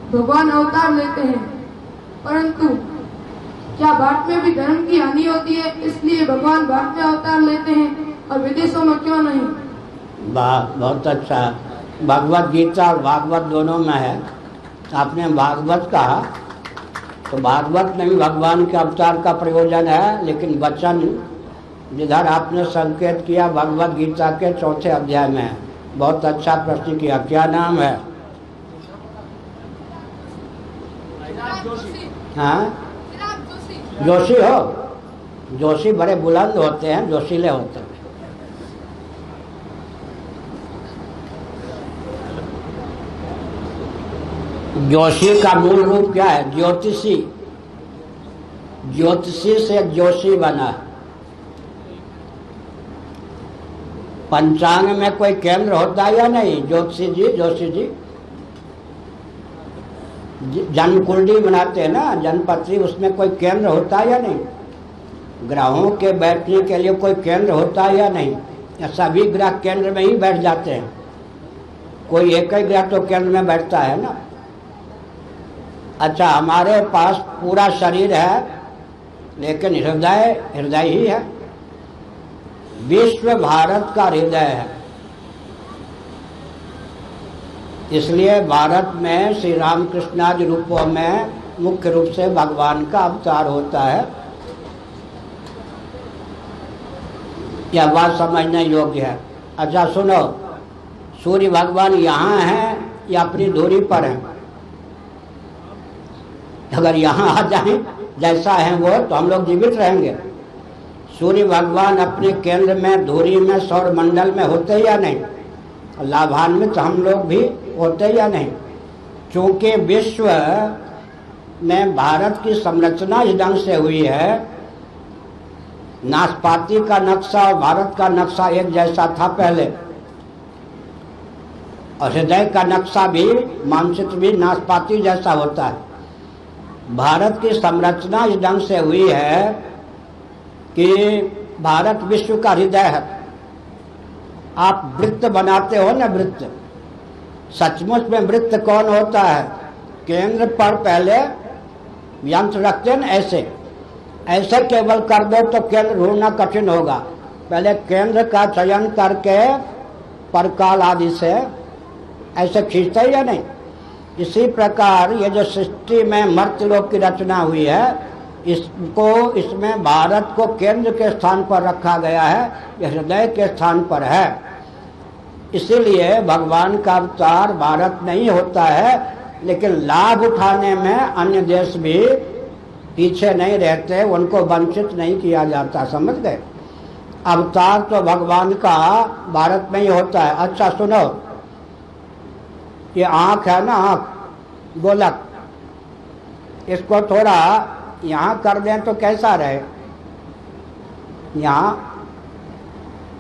भगवान अवतार लेते हैं, परंतु क्या भारत में भी धर्म की हानि होती है, इसलिए भगवान भारत में अवतार लेते हैं और विदेशों में क्यों नहीं? बहुत अच्छा। भगवत गीता और भागवत दोनों में है। आपने भागवत कहा तो भागवत में भी भगवान के अवतार का प्रयोजन है, लेकिन वचन जिधर आपने संकेत किया भगवत गीता के 4थे अध्याय में है। बहुत अच्छा प्रश्न किया। क्या नाम है? हाँ, जोशी हो? जोशी बड़े बुलंद होते हैं, जोशीले होते हैं। जोशी का मूल रूप क्या है? ज्योतिषी। ज्योतिषी से जोशी बना। पंचांग में कोई केंद्र होता है या नहीं? ज्योतिषी जी, जोशी जी जन्म कुंडली बनाते हैं ना, जन्मपत्री, उसमें कोई केंद्र होता है या नहीं? ग्रहों के बैठने के लिए कोई केंद्र होता है या नहीं? या सभी ग्रह केंद्र में ही बैठ जाते हैं? कोई एक ही ग्रह तो केंद्र में बैठता है ना। अच्छा, हमारे पास पूरा शरीर है, लेकिन हृदय ही है। विश्व भारत का हृदय है। इसलिए भारत में श्री रामकृष्णादि रूपों में मुख्य रूप से भगवान का अवतार होता है। यह बात समझने योग्य है। अच्छा सुनो, सूर्य भगवान यहाँ हैं या अपनी दूरी पर हैं? अगर यहाँ आ जाएं जैसा है वो, तो हम लोग जीवित रहेंगे। सूर्य भगवान अपने केंद्र में, धुरी में, सौर मंडल में होते या नहीं? लाभान्वित हम लोग भी होते या नहीं? क्योंकि विश्व में भारत की संरचना इस ढंग से हुई है, नाशपाती का नक्शा और भारत का नक्शा एक जैसा था पहले, और हृदय का नक्शा भी, मानचित्र भी नाशपाती जैसा होता है। भारत की संरचना इस ढंग से हुई है कि भारत विश्व का हृदय है। आप वृत्त बनाते हो ना, वृत्त, सचमुच में वृत्त कौन होता है? केंद्र पर पहले यंत्र रखते हैं ना, ऐसे केवल कर दो तो केंद्र ढूंढना कठिन होगा। पहले केंद्र का चयन करके परकाल आदि से ऐसे खींचते ही या नहीं? इसी प्रकार ये जो सृष्टि में मर्त्यलोक की रचना हुई है, इसमें भारत को केंद्र के स्थान पर रखा गया है, यह हृदय के स्थान पर है। इसीलिए भगवान का अवतार भारत नहीं होता है, लेकिन लाभ उठाने में अन्य देश भी पीछे नहीं रहते, उनको वंचित नहीं किया जाता। समझ गए? अवतार तो भगवान का भारत में ही होता है। अच्छा सुनो, ये आँख है ना, आँख, गोलक, इसको थोड़ा यहाँ कर दें तो कैसा रहे? यहाँ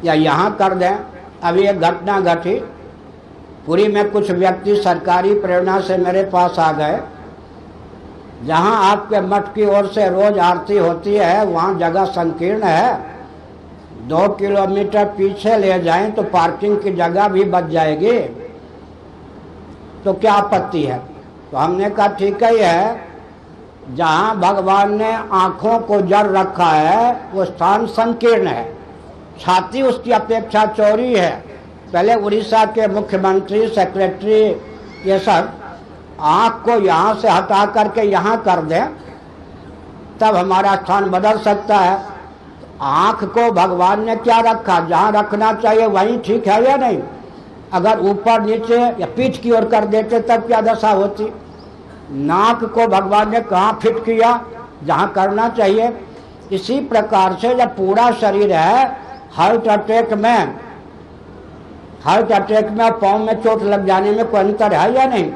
या यहाँ कर दें। अभी एक घटना घटी, पुरी में कुछ व्यक्ति सरकारी प्रेरणा से मेरे पास आ गए। जहाँ आपके मठ की ओर से रोज आरती होती है, वहाँ जगह संकीर्ण है, 2 किलोमीटर पीछे ले जाएं तो पार्किंग की जगह भी बच जाएगी, तो क्या आपत्ति है? तो हमने कहा ठीक ही है, जहाँ भगवान ने आँखों को जड़ रखा है वो स्थान संकीर्ण है, छाती उसकी अपेक्षा चौड़ी है। पहले उड़ीसा के मुख्यमंत्री, सेक्रेटरी, ये सब आँख को यहाँ से हटा करके यहाँ कर दें, तब हमारा स्थान बदल सकता है। आँख को भगवान ने क्या रखा? जहाँ रखना चाहिए वहीं ठीक है या नहीं? अगर ऊपर नीचे या पीठ की ओर कर देते तब क्या दशा होती? नाक को भगवान ने कहाँ फिट किया? जहाँ करना चाहिए। इसी प्रकार से जब पूरा शरीर है, हार्ट अटैक में पाँव में चोट लग जाने में कोई अंतर है या नहीं?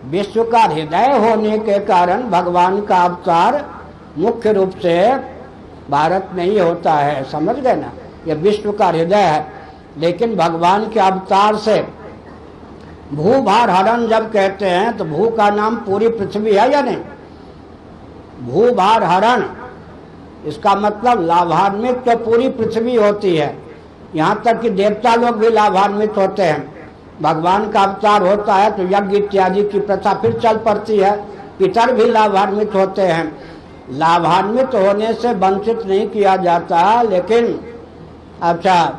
विश्व का हृदय होने के कारण भगवान का अवतार मुख्य रूप से भारत में ही होता है। समझ गए ना? ये विश्व का हृदय है। लेकिन भगवान के अवतार से भूभार हरण जब कहते हैं तो भू का नाम पूरी पृथ्वी है या नहीं? भूभार हरण, इसका मतलब लाभान्वित तो पूरी पृथ्वी होती है। यहाँ तक कि देवता लोग भी लाभान्वित होते हैं। भगवान का अवतार होता है तो यज्ञ इत्यादि की प्रथा फिर चल पड़ती है, पितर भी लाभान्वित होते हैं। लाभान्वित होने से वंचित नहीं किया जाता, लेकिन अच्छा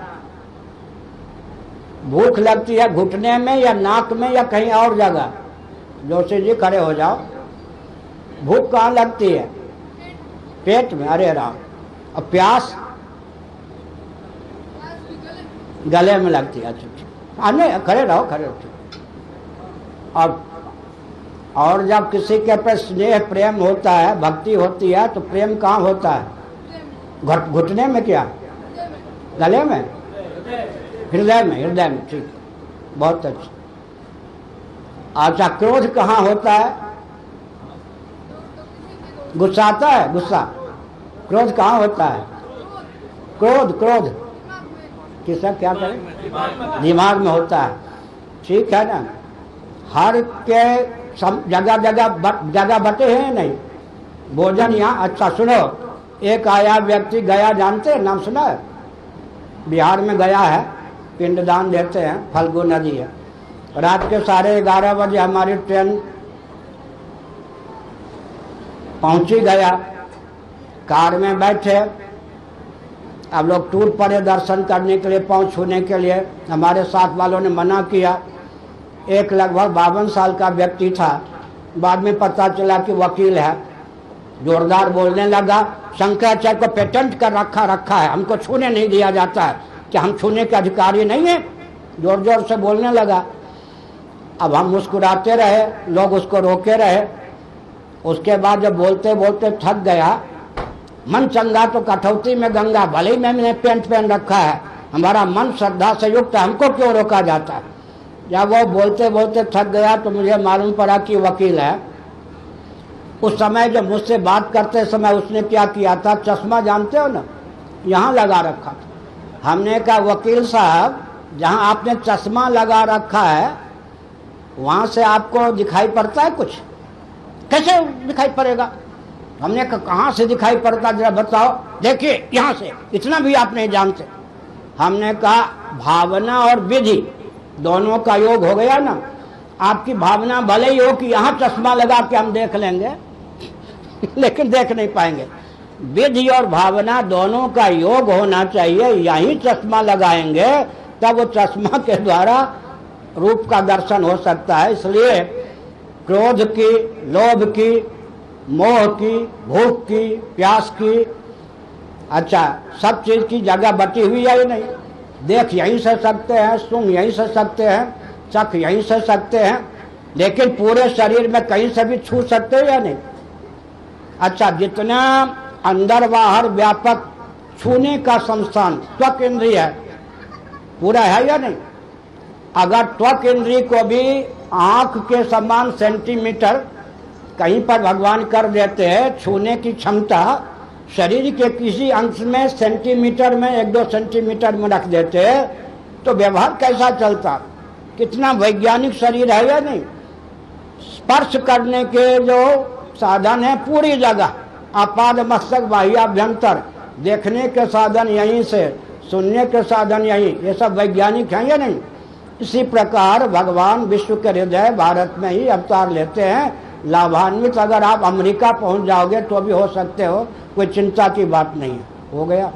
भूख लगती है घुटने में या नाक में या कहीं और जगह, जोशी जी खड़े हो जाओ, भूख कहाँ लगती है? पेट में, अरे राम। और प्यास गले में लगती है। अच्छा नहीं, खड़े रहो, खड़े रहो। और जब किसी के पर स्नेह प्रेम होता है, भक्ति होती है, तो प्रेम कहाँ होता है? घुटने में क्या? गले में, हृदय में, हृदय में। ठीक, बहुत अच्छा। अच्छा, क्रोध कहाँ होता है? गुस्सा आता है, गुस्सा। क्रोध कहाँ होता है? क्रोध, क्रोध किसका क्या करें? दिमाग में होता है। ठीक है ना? हर के जगह जगह बटे हैं नहीं भोजन यहाँ। अच्छा सुनो, एक आया व्यक्ति गया, जानते हैं, नाम सुना है? बिहार में गया है, पिंडदान देते हैं, फल्गु नदी है। रात के 11:30 बजे हमारी ट्रेन पहुंची गया, कार में बैठे, अब लोग टूर पड़े दर्शन करने के लिए, पाँव छूने के लिए। हमारे साथ वालों ने मना किया। एक लगभग 52 साल का व्यक्ति था, बाद में पता चला कि वकील है। जोरदार बोलने लगा, शंकराचार्य को पेटेंट कर रखा है, हमको छूने नहीं दिया जाता है, कि हम छूने के अधिकारी नहीं है। जोर जोर से बोलने लगा। अब हम मुस्कुराते रहे, लोग उसको रोके रहे। उसके बाद जब बोलते बोलते थक गया, मन चंगा तो कठौती में गंगा, भले ही मैंने पेंट पहन रखा है, हमारा मन श्रद्धा से युक्त है, हमको क्यों रोका जाता है? जब वो बोलते बोलते थक गया तो मुझे मालूम पड़ा कि वकील है। उस समय जब मुझसे बात करते समय उसने क्या किया था, चश्मा जानते हो ना, यहाँ लगा रखा था। हमने कहा वकील साहब, जहाँ आपने चश्मा लगा रखा है वहाँ से आपको दिखाई पड़ता है कुछ? कैसे दिखाई पड़ेगा? हमने कहा कहाँ से दिखाई पड़ता, जरा बताओ। देखिए यहाँ से, इतना भी आप नहीं जानते। हमने कहा भावना और विधि दोनों का योग हो गया ना। आपकी भावना भले ही हो कि यहाँ चश्मा लगा के हम देख लेंगे लेकिन देख नहीं पाएंगे। विधि और भावना दोनों का योग होना चाहिए। यहीं चश्मा लगाएंगे तब वो चश्मा के द्वारा रूप का दर्शन हो सकता है। इसलिए क्रोध की, लोभ की, मोह की, भूख की, प्यास की, अच्छा सब चीज की जगह बटी हुई है। नहीं, देख यहीं से सकते हैं, सुन यहीं से सकते हैं, चख यहीं से सकते हैं, लेकिन पूरे शरीर में कहीं से भी छू सकते हैं या नहीं? अच्छा, जितना अंदर बाहर व्यापक छूने का संस्थान त्वक इंद्रिय है, पूरा है या नहीं? अगर त्वक इंद्रिय को भी आंख के समान सेंटीमीटर कहीं पर भगवान कर देते हैं, छूने की क्षमता शरीर के किसी अंश में सेंटीमीटर में 1-2 सेंटीमीटर में रख देते हैं, तो व्यवहार कैसा चलता? कितना वैज्ञानिक शरीर है या नहीं? स्पर्श करने के जो साधन है पूरी जगह, अपाद मस्तक बाह्याभ्यंतर, देखने के साधन यहीं से, सुनने के साधन यहीं, ये सब वैज्ञानिक हैं या नहीं? इसी प्रकार भगवान विश्व के हृदय भारत में ही अवतार लेते हैं। लाभान्वित अगर आप अमेरिका पहुंच जाओगे तो भी हो सकते हो, कोई चिंता की बात नहीं है। हो गया।